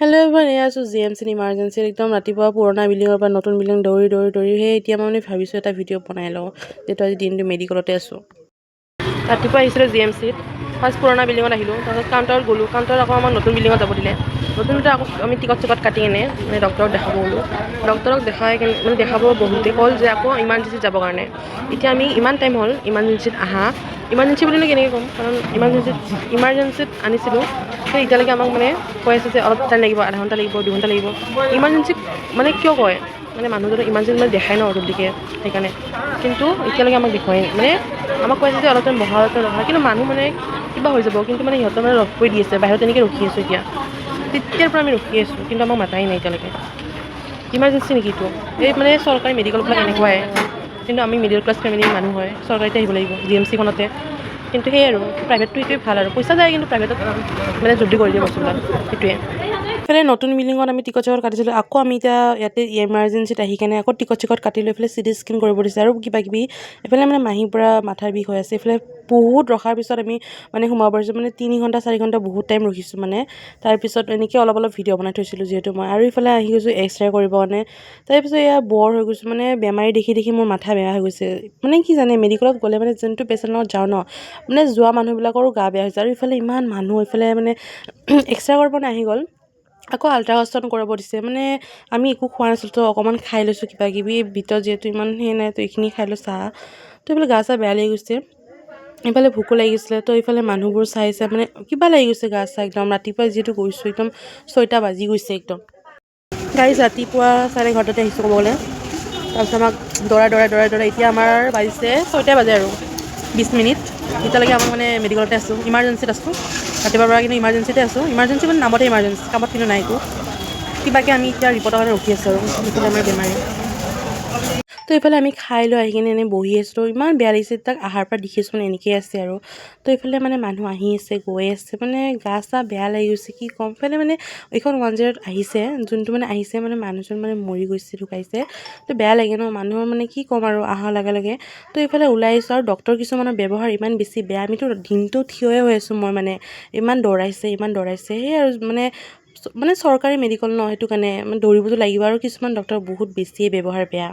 Hello' everyone, এয়া আছোঁ GMC ইমাৰ্জেঞ্চিত একদম ৰাতিপুৱা পুৰণা বিল্ডিঙৰ পৰা নতুন বিল্ডিং দৌৰি সেই এতিয়া মই ভাবিছোঁ এটা ভিডিঅ' বনাই লওঁ, যিহেতু আজি দিনটো মেডিকেলতে আছোঁ। ৰাতিপুৱা আহিছিলোঁ GMCত, ফাৰ্ষ্ট পুৰণা বিল্ডিঙত আহিলোঁ, তাৰপিছত কাউণ্টাৰত গ'লোঁ, কাউণ্টাৰত আকৌ আমাক নতুন বিল্ডিঙত যাব দিলে। নতুনতে আকৌ আমি টিকট কাটি কিনে ডক্টৰক দেখাব গ'লোঁ। ডক্টৰক দেখাই কিনে দেখাব বহুতে ক'ল যে আকৌ ইমাৰ্জেঞ্চিত যাবৰ কাৰণে। এতিয়া আমি ইমান টাইম হ'ল ইমাৰ্জেঞ্চিত আহা, ইমাৰ্জেঞ্চি বুলিনো কেনেকৈ ক'ম, কাৰণ ইমাৰ্জেঞ্চিত আনিছিলোঁ, সেই এতিয়ালৈকে আমাক কৈ আছে যে অলপ টাইম লাগিব, আধা ঘণ্টা লাগিব, 2 ঘণ্টা লাগিব। ইমাৰ্জেঞ্চিক কিয় কয়, মানুহজনক ইমাৰ্জেঞ্চি দেখাই ন জল্দিকে, সেইকাৰণে। কিন্তু এতিয়ালৈকে আমাক দেখুৱাই আমাক কৈ আছে যে অলপ টাইম বহা, কিন্তু মানুহ কিবা হৈ যাব, কিন্তু সিহঁতৰ ৰখ কৰি দি আছে, বাহিৰত তেনেকৈ ৰখি আছোঁ এতিয়া। তেতিয়াৰ পৰা আমি ৰখি আছোঁ, কিন্তু আমাক মাতাই নাই এতিয়ালৈকে। ইমাৰ্জেঞ্চি নেকি এইটো? এই চৰকাৰী মেডিকেলবিলাক এনেকুৱাই, কিন্তু আমি মিডিল ক্লাছ ফেমিলিৰ মানুহ হয়, চৰকাৰীতে আহিব লাগিব, GMCখনতে। কিন্তু সেই আৰু প্ৰাইভেটটো এইটোৱে ভাল আৰু পইচা যায়, কিন্তু প্ৰাইভেটত জল্দি কৰি দিয়ে বস্তুবিলাক, সেইটোৱে। এইফালে নতুন বিল্ডিঙত আমি টিকট কাটিছিলোঁ, আকৌ আমি এতিয়া ইয়াতে ইমাৰ্জেঞ্চিত আহি কেনে আকৌ টিকট কাটি লৈ এইফালে CT স্কেন কৰিব দিছে আৰু কিবাকিবি। এইফালে মাহীৰ পৰা মাথাৰ বিষ হৈ আছে, এইফালে বহুত ৰখাৰ পিছত আমি সোমাব পাৰিছোঁ, 3 ঘণ্টা 4 ঘণ্টা বহুত টাইম ৰখিছোঁ তাৰপিছত এনেকৈ অলপ ভিডিঅ' বনাই থৈছিলোঁ যিহেতু মই, আৰু ইফালে আহি গৈছোঁ এক্সৰে কৰিবৰ কাৰণে। তাৰপিছত এয়া বৰ হৈ গৈছোঁ, বেমাৰী দেখি মোৰ মাথা বেয়া হৈ গৈছে। কি জানে, মেডিকেলত গ'লে যোনটো পেচেণ্টৰ লগত যাওঁ ন, যোৱা মানুহবিলাকৰো গা বেয়া হৈছে, আৰু ইফালে ইমান মানুহ, ইফালে এক্সৰে কৰিব আহি গ'ল, আকৌ আল্ট্ৰাচাউণ্ড কৰাব দিছে। আমি একো খোৱা নাছিলোঁ, তো অকণমান খাই লৈছোঁ কিবাকিবি, ভিতৰত যিহেতু ইমান সেই নাই, তো এইখিনি খাই লৈ চাহ, তো এইফালে গা চা বেয়া লাগি গৈছে, এইফালে ভোকো লাগিছিলে, তো এইফালে মানুহবোৰ চাইছে, কিবা লাগি গৈছে গা চা একদম। ৰাতিপুৱা যিহেতু গৈছোঁ, একদম 6টা বাজি গৈছে একদম। গাড়ী ৰাতিপুৱা 11:30 আহিছোঁ ক'ব গ'লে, তাৰপিছত আমাক দৌৰাই এতিয়া আমাৰ বাজিছে 6টা বাজে আৰু 20 মিনিট। এতিয়ালৈকে আমাক মেডিকেলতে আছোঁ, ইমাৰ্জেঞ্চিত আছোঁ ৰাতিপুৱাৰ পৰা, কিন্তু ইমাৰ্জেঞ্চিতে আছোঁ। ইমাৰ্জেঞ্চি নামতে ইমাৰ্জেঞ্চি, কামত কিন্তু নাই একো। কিবাকৈ আমি এতিয়া ৰিপৰ্টৰ কাৰণে ৰখি আছোঁ, আৰু এইফালে আমাৰ বেমাৰী। তো এইফালে আমি খাই লৈ আহি কিনে এনেই বহি আছোঁ, ইমান বেয়া লাগিছে, তাক আহাৰ পৰা দেখিছোঁ এনেকৈয়ে আছে আৰু। তো এইফালে মানুহ আহি আছে, গৈ আছে, গা চা বেয়া লাগি গৈছে, কি ক'ম। এইফালে এইখন 108 আহিছে, যোনটো আহিছে, মানুহজন মৰি গৈছে, ঢুকাইছে। তো বেয়া লাগে ন, মানুহৰ কি ক'ম আৰু অহাৰ লগে লগে। তো এইফালে ওলাই আহিছোঁ, আৰু ডক্টৰ কিছুমানৰ ব্যৱহাৰ ইমান বেছি বেয়া, আমিতো দিনটো থিয়ই হৈ আছোঁ, মই ইমান দৌৰাইছে সেই আৰু চৰকাৰী মেডিকেল ন, সেইটো কাৰণে দৌৰিবতো লাগিব, আৰু কিছুমান ডক্টৰ বহুত বেছিয়ে ব্যৱহাৰ বেয়া।